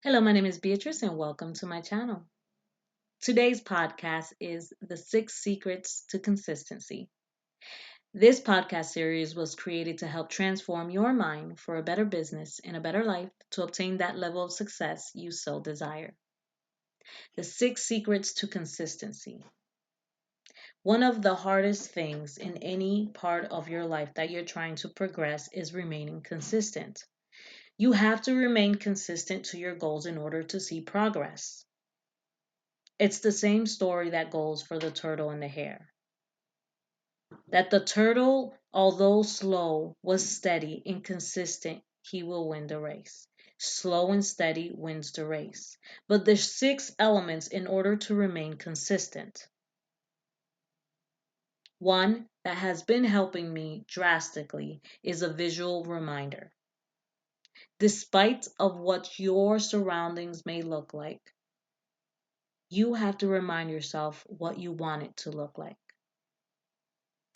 Hello, my name is Beatrice and welcome to my channel. Today's podcast is The Six Secrets to Consistency. This podcast series was created to help transform your mind for a better business and a better life to obtain that level of success you so desire. The Six Secrets to Consistency. One of the hardest things in any part of your life that you're trying to progress is remaining consistent. You have to remain consistent to your goals in order to see progress. It's the same story that goes for the turtle and the hare. That the turtle, although slow, was steady and consistent, he will win the race. Slow and steady wins the race. But there's six elements in order to remain consistent. One that has been helping me drastically is a visual reminder. Despite of what your surroundings may look like, you have to remind yourself what you want it to look like.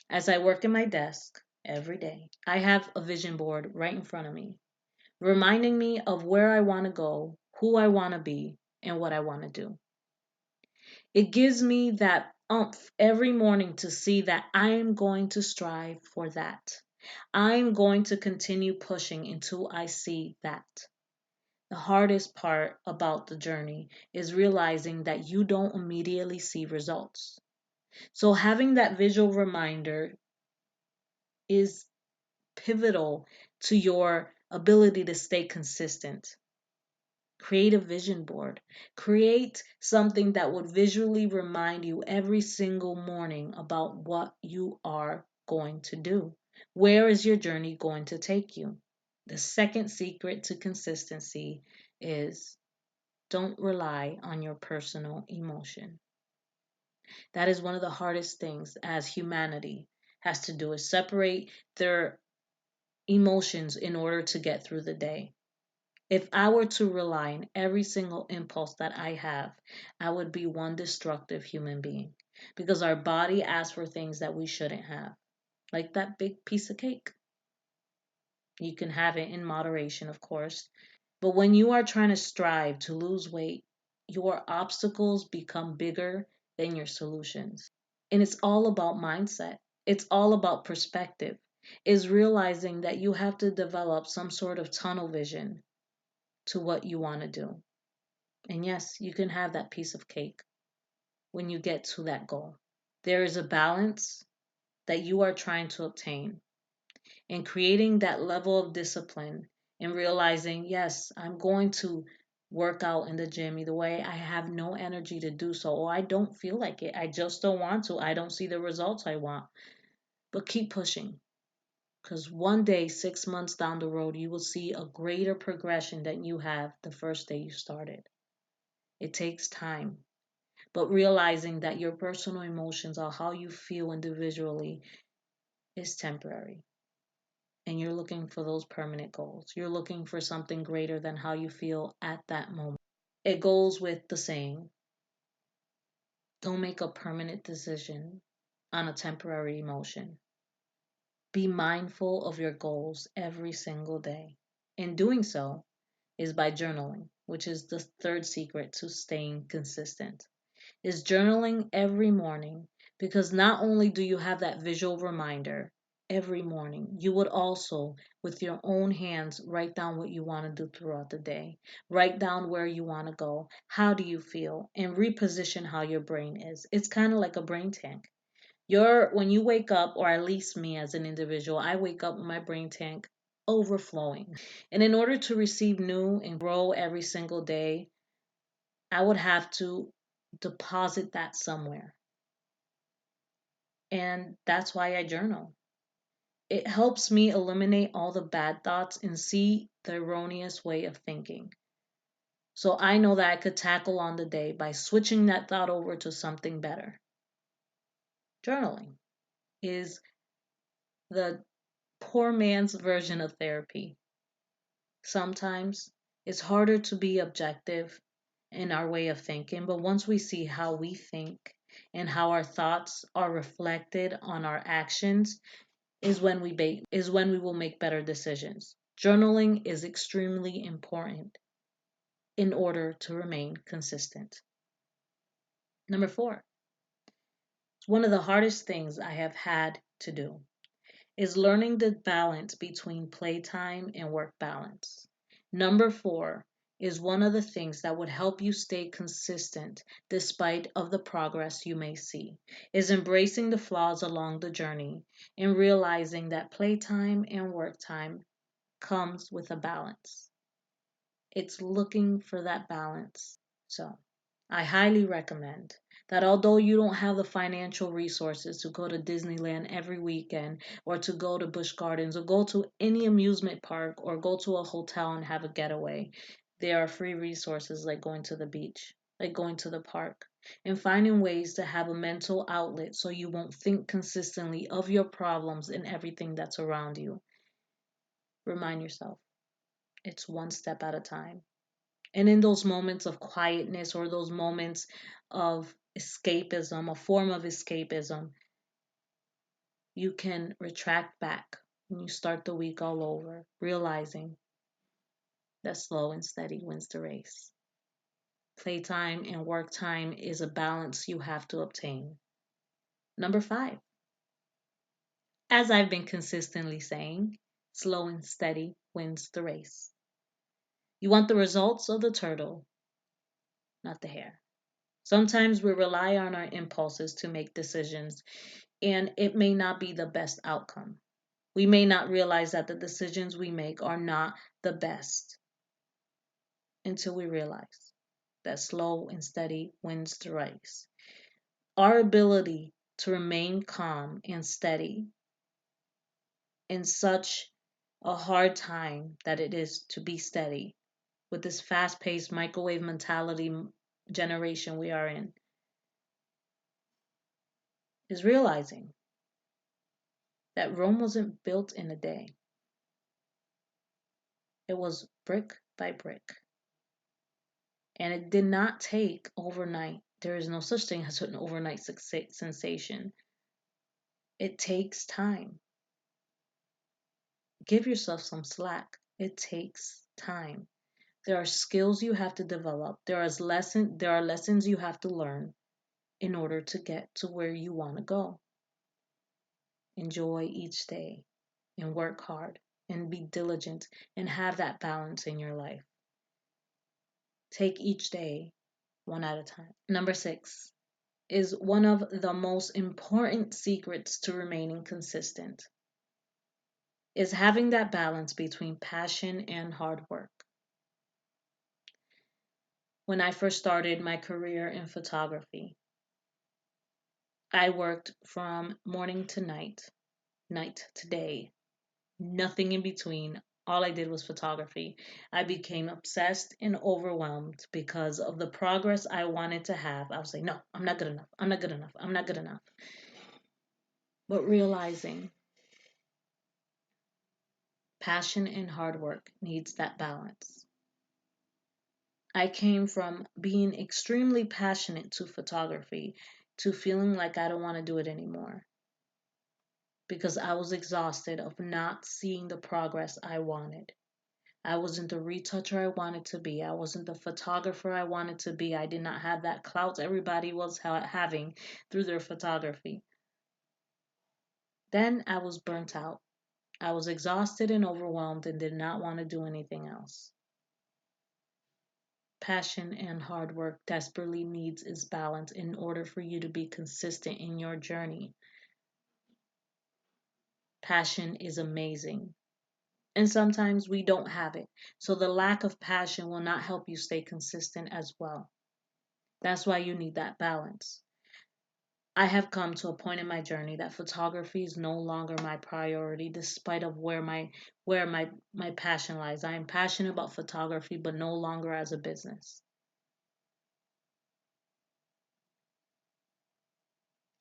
As I work in my desk every day, I have a vision board right in front of me, reminding me of where I want to go, who I want to be, and what I want to do. It gives me that umph every morning to see that I am going to strive for that. I'm going to continue pushing until I see that. The hardest part about the journey is realizing that you don't immediately see results. So having that visual reminder is pivotal to your ability to stay consistent. Create a vision board. Create something that would visually remind you every single morning about what you are going to do. Where is your journey going to take you? The second secret to consistency is don't rely on your personal emotion. That is one of the hardest things as humanity has to do is separate their emotions in order to get through the day. If I were to rely on every single impulse that I have, I would be one destructive human being because our body asks for things that we shouldn't have, like that big piece of cake. You can have it in moderation, of course, but when you are trying to strive to lose weight, your obstacles become bigger than your solutions. And it's all about mindset. It's all about perspective. Is realizing that you have to develop some sort of tunnel vision to what you want to do. And yes, you can have that piece of cake when you get to that goal. There is a balance that you are trying to obtain and creating that level of discipline and realizing, yes, I'm going to work out in the gym either way. I have no energy to do so, or I don't feel like it. I just don't want to. I don't see the results I want. But keep pushing because one day, 6 months down the road, you will see a greater progression than you have the first day you started. It takes time, but realizing that your personal emotions or how you feel individually is temporary. And you're looking for those permanent goals. You're looking for something greater than how you feel at that moment. It goes with the saying, don't make a permanent decision on a temporary emotion. Be mindful of your goals every single day. In doing so is by journaling, which is the third secret to staying consistent. Is journaling every morning because not only do you have that visual reminder every morning, you would also, with your own hands, write down what you want to do throughout the day. Write down where you want to go, how do you feel, and reposition how your brain is. It's kind of like a brain tank. When you wake up, or at least me as an individual, I wake up with my brain tank overflowing. And in order to receive new and grow every single day, I would have to deposit that somewhere. And that's why I journal. It helps me eliminate all the bad thoughts and see the erroneous way of thinking. So I know that I could tackle on the day by switching that thought over to something better. Journaling is the poor man's version of therapy. Sometimes it's harder to be objective in our way of thinking, but once we see how we think and how our thoughts are reflected on our actions, is when we will make better decisions. Journaling is extremely important. in order to remain consistent. Number four, one of the hardest things I have had to do is learning the balance between playtime and work balance. Number four is one of the things that would help you stay consistent despite of the progress you may see, is embracing the flaws along the journey and realizing that playtime and work time comes with a balance. It's looking for that balance. So, I highly recommend that although you don't have the financial resources to go to Disneyland every weekend or to go to Busch Gardens or go to any amusement park or go to a hotel and have a getaway, there are free resources like going to the beach, like going to the park, and finding ways to have a mental outlet so you won't think consistently of your problems and everything that's around you. Remind yourself, it's one step at a time. And in those moments of quietness or those moments of escapism, a form of escapism, you can retract back and you start the week all over, realizing that slow and steady wins the race. Playtime and work time is a balance you have to obtain. Number five, as I've been consistently saying, slow and steady wins the race. You want the results of the turtle, not the hare. Sometimes we rely on our impulses to make decisions, and it may not be the best outcome. We may not realize that the decisions we make are not the best until we realize that slow and steady wins the race. Our ability to remain calm and steady in such a hard time that it is to be steady with this fast paced microwave mentality generation we are in is realizing that Rome wasn't built in a day. It was brick by brick. And it did not take overnight. There is no such thing as an overnight sensation. It takes time. Give yourself some slack. It takes time. There are skills you have to develop. There are lessons you have to learn in order to get to where you want to go. Enjoy each day and work hard and be diligent and have that balance in your life. Take each day one at a time. Number six is one of the most important secrets to remaining consistent is having that balance between passion and hard work. When I first started my career in photography, I worked from morning to night, night to day, nothing in between. All I did was photography. I became obsessed and overwhelmed because of the progress I wanted to have. I was like, no, I'm not good enough. I'm not good enough. I'm not good enough. But realizing passion and hard work needs that balance. I came from being extremely passionate to photography to feeling like I don't want to do it anymore because I was exhausted of not seeing the progress I wanted. I wasn't the retoucher I wanted to be. I wasn't the photographer I wanted to be. I did not have that clout everybody was having through their photography. Then I was burnt out. I was exhausted and overwhelmed and did not want to do anything else. Passion and hard work desperately needs its balance in order for you to be consistent in your journey. Passion is amazing. And sometimes we don't have it. So the lack of passion will not help you stay consistent as well. That's why you need that balance. I have come to a point in my journey that photography is no longer my priority despite of where my passion lies. I am passionate about photography but no longer as a business.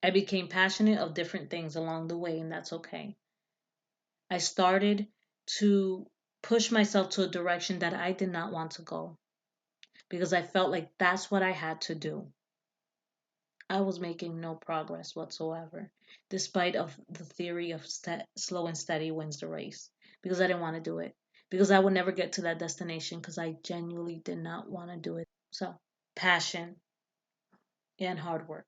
I became passionate of different things along the way and that's okay. I started to push myself to a direction that I did not want to go because I felt like that's what I had to do. I was making no progress whatsoever, despite of the theory of slow and steady wins the race, because I didn't want to do it. because I would never get to that destination because I genuinely did not want to do it. So, passion and hard work.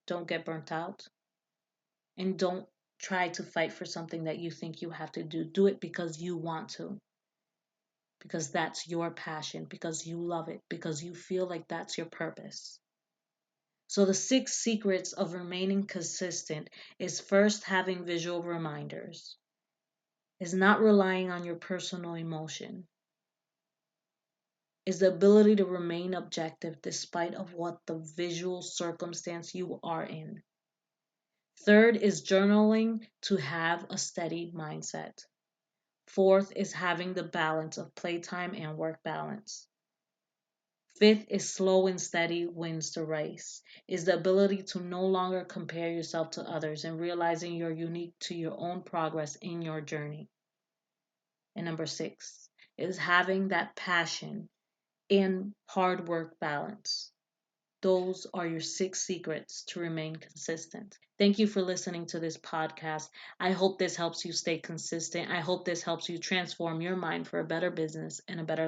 Don't get burnt out, and don't try to fight for something that you think you have to do. Do it because you want to, because that's your passion, because you love it, because you feel like that's your purpose. So, the 6 secrets of remaining consistent is first having visual reminders, is not relying on your personal emotion, is the ability to remain objective despite of what the visual circumstance you are in. Third is journaling to have a steady mindset. Fourth is having the balance of playtime and work balance. Fifth is slow and steady wins the race, is the ability to no longer compare yourself to others and realizing you're unique to your own progress in your journey. And number 6 is having that passion and hard work balance. Those are your 6 secrets to remain consistent. Thank you for listening to this podcast. I hope this helps you stay consistent. I hope this helps you transform your mind for a better business and a better life.